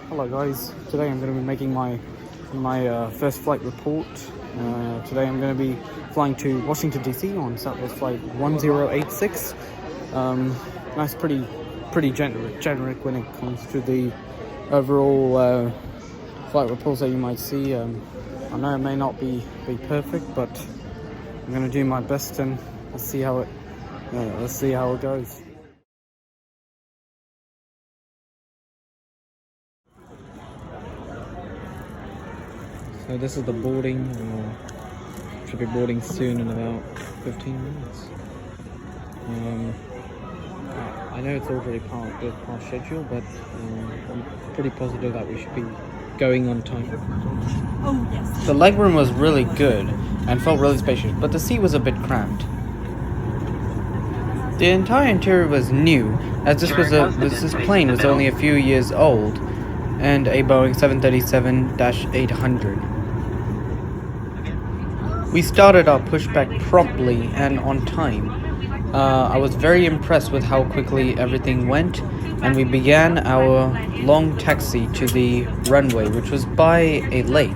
Hello guys, today I'm going to be making my first flight report. Today I'm going to be flying to Washington DC on Southwest Flight 1086. Nice, pretty generic when it comes to the overall flight reports that you might see. I know it may not be perfect, but I'm going to do my best and let's see how it goes. So this is the boarding. Should be boarding soon in about 15 minutes. I know it's already past schedule, but I'm pretty positive that we should be going on time. Oh yes. The legroom was really good and felt really spacious, but the seat was a bit cramped. The entire interior was new, as this plane was only a few years old, and a Boeing 737-800. We started our pushback promptly and on time. I was very impressed with how quickly everything went, and we began our long taxi to the runway, which was by a lake.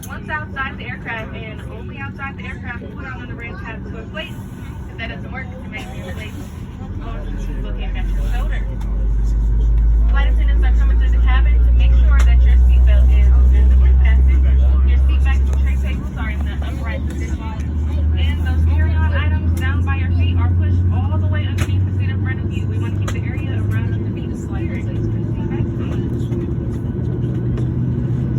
Once outside the aircraft and only outside the aircraft, put on the red tab to a plate. If that doesn't work, you may be replaced looking at your shoulder. Flight attendants are coming through the cabin to make sure that your seatbelt is visibly fastened. Your seat backs and tray tables are in the upright position. And those carry-on items down by your feet are pushed all the way underneath the seat in front of you. We want to keep the area around underneath clear.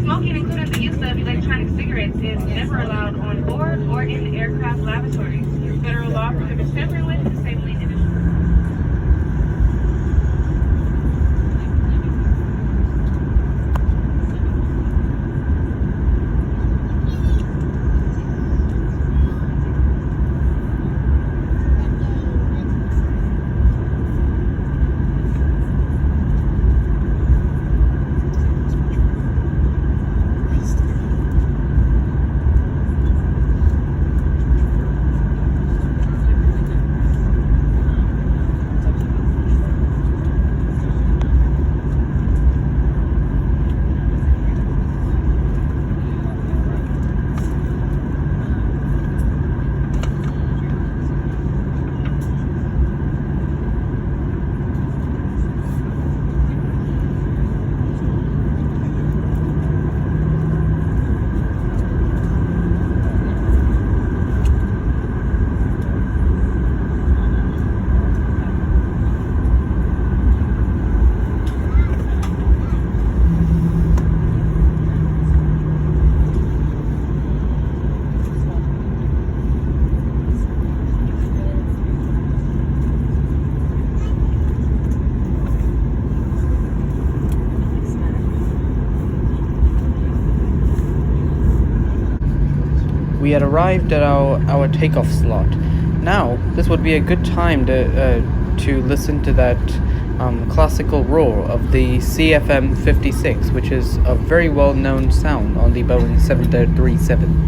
Smoking, including the use of electronic cigarettes, is never allowed on board or in the aircraft lavatories. Federal law prohibits tampering with and disabling individuals. We had arrived at our takeoff slot. Now, this would be a good time to listen to that classical roar of the CFM56, which is a very well-known sound on the Boeing 737.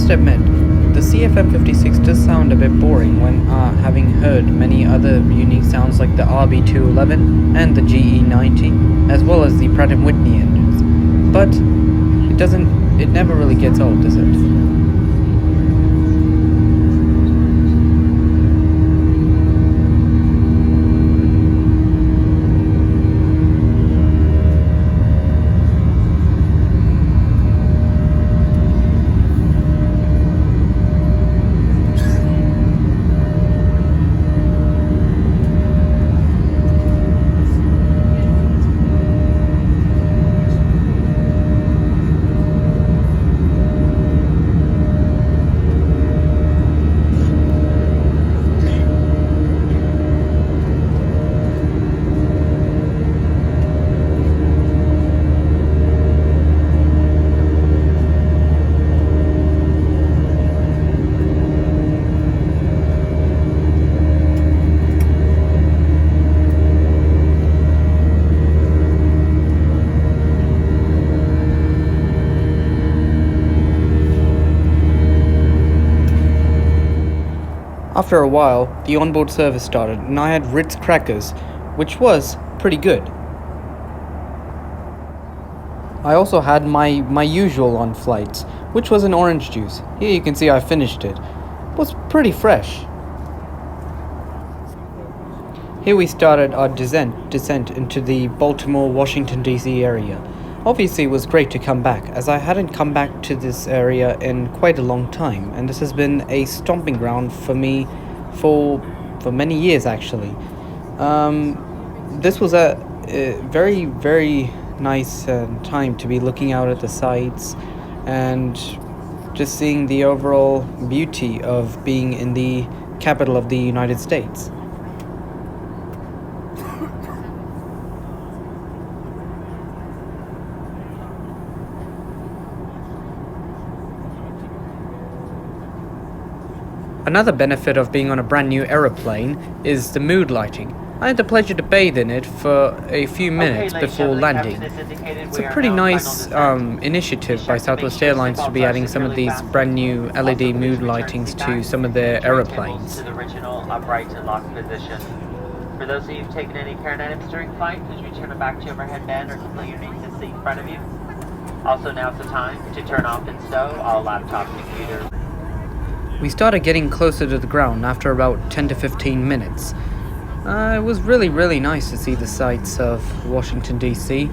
must admit, the CFM56 does sound a bit boring when having heard many other unique sounds like the RB211 and the GE90, as well as the Pratt & Whitney engines. But it never really gets old, does it? After a while, the onboard service started and I had Ritz crackers, which was pretty good. I also had my usual on flights, which was an orange juice. Here you can see I finished it. It was pretty fresh. Here we started our descent into the Baltimore, Washington, D.C. area. Obviously it was great to come back, as I hadn't come back to this area in quite a long time, and this has been a stomping ground for me for many years actually. This was a very, very nice time to be looking out at the sights and just seeing the overall beauty of being in the capital of the United States. Another benefit of being on a brand new aeroplane is the mood lighting. I had the pleasure to bathe in it for a few minutes before landing. It's a pretty nice initiative by Southwest Airlines to be adding some of these brand new LED mood lightings to some of their aeroplanes. To the original upright and locked position. For those of you who've taken any carry items during flight, could you turn it back to overhead bin or simply underneath the seat in front of you? Also, now's the time to turn off and stow all laptops and computers. We started getting closer to the ground after about 10 to 15 minutes. It was really, really nice to see the sights of Washington, D.C.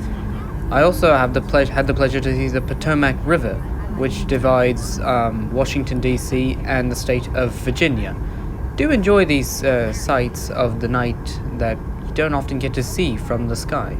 I also had the pleasure to see the Potomac River, which divides Washington, D.C. and the state of Virginia. Do enjoy these sights of the night that you don't often get to see from the sky.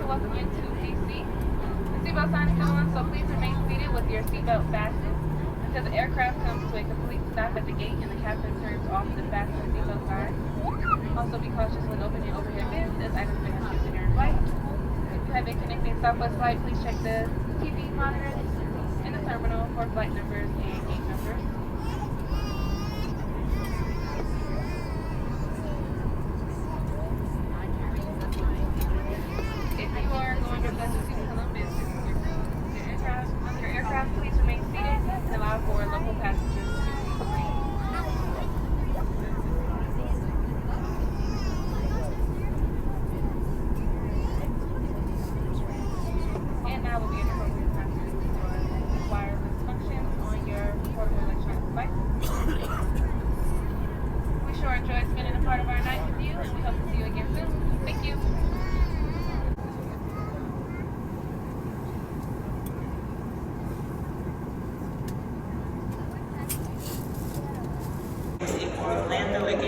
Welcome you to DC. The seatbelt sign is still on, so please remain seated with your seatbelt fastened until the aircraft comes to a complete stop at the gate and the captain turns off the fasten seatbelt sign. Also be cautious when opening overhead bins as items may have shifted during flight. If you have a connecting Southwest flight, please check the TV monitors in the terminal for flight numbers and gate numbers.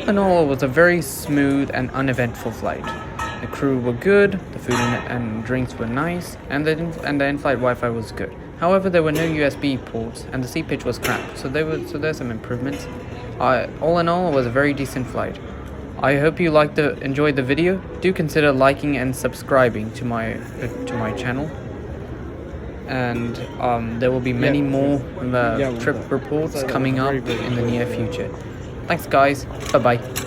in all, it was a very smooth and uneventful flight. The crew were good, the food and drinks were nice, and the in-flight Wi-Fi was good. However, there were no USB ports, and the seat pitch was crap, so there's some improvements. All in all, it was a very decent flight. I hope you enjoyed the video. Do consider liking and subscribing to my channel. And there will be many more trip reports coming up in the near future. Thanks, guys. Bye bye.